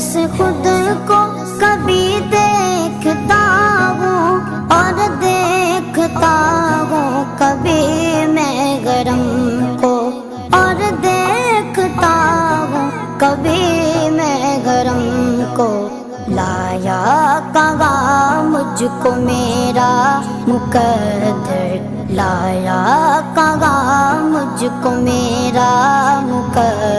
जैसे खुद को कभी देखता हूँ और देखता हूँ कभी मैं गरम को, और देखता हूँ कभी मैं गरम को। लाया कहाँ मुझको मेरा मुकद्दर, लाया कहाँ मुझको मेरा मुकद्दर।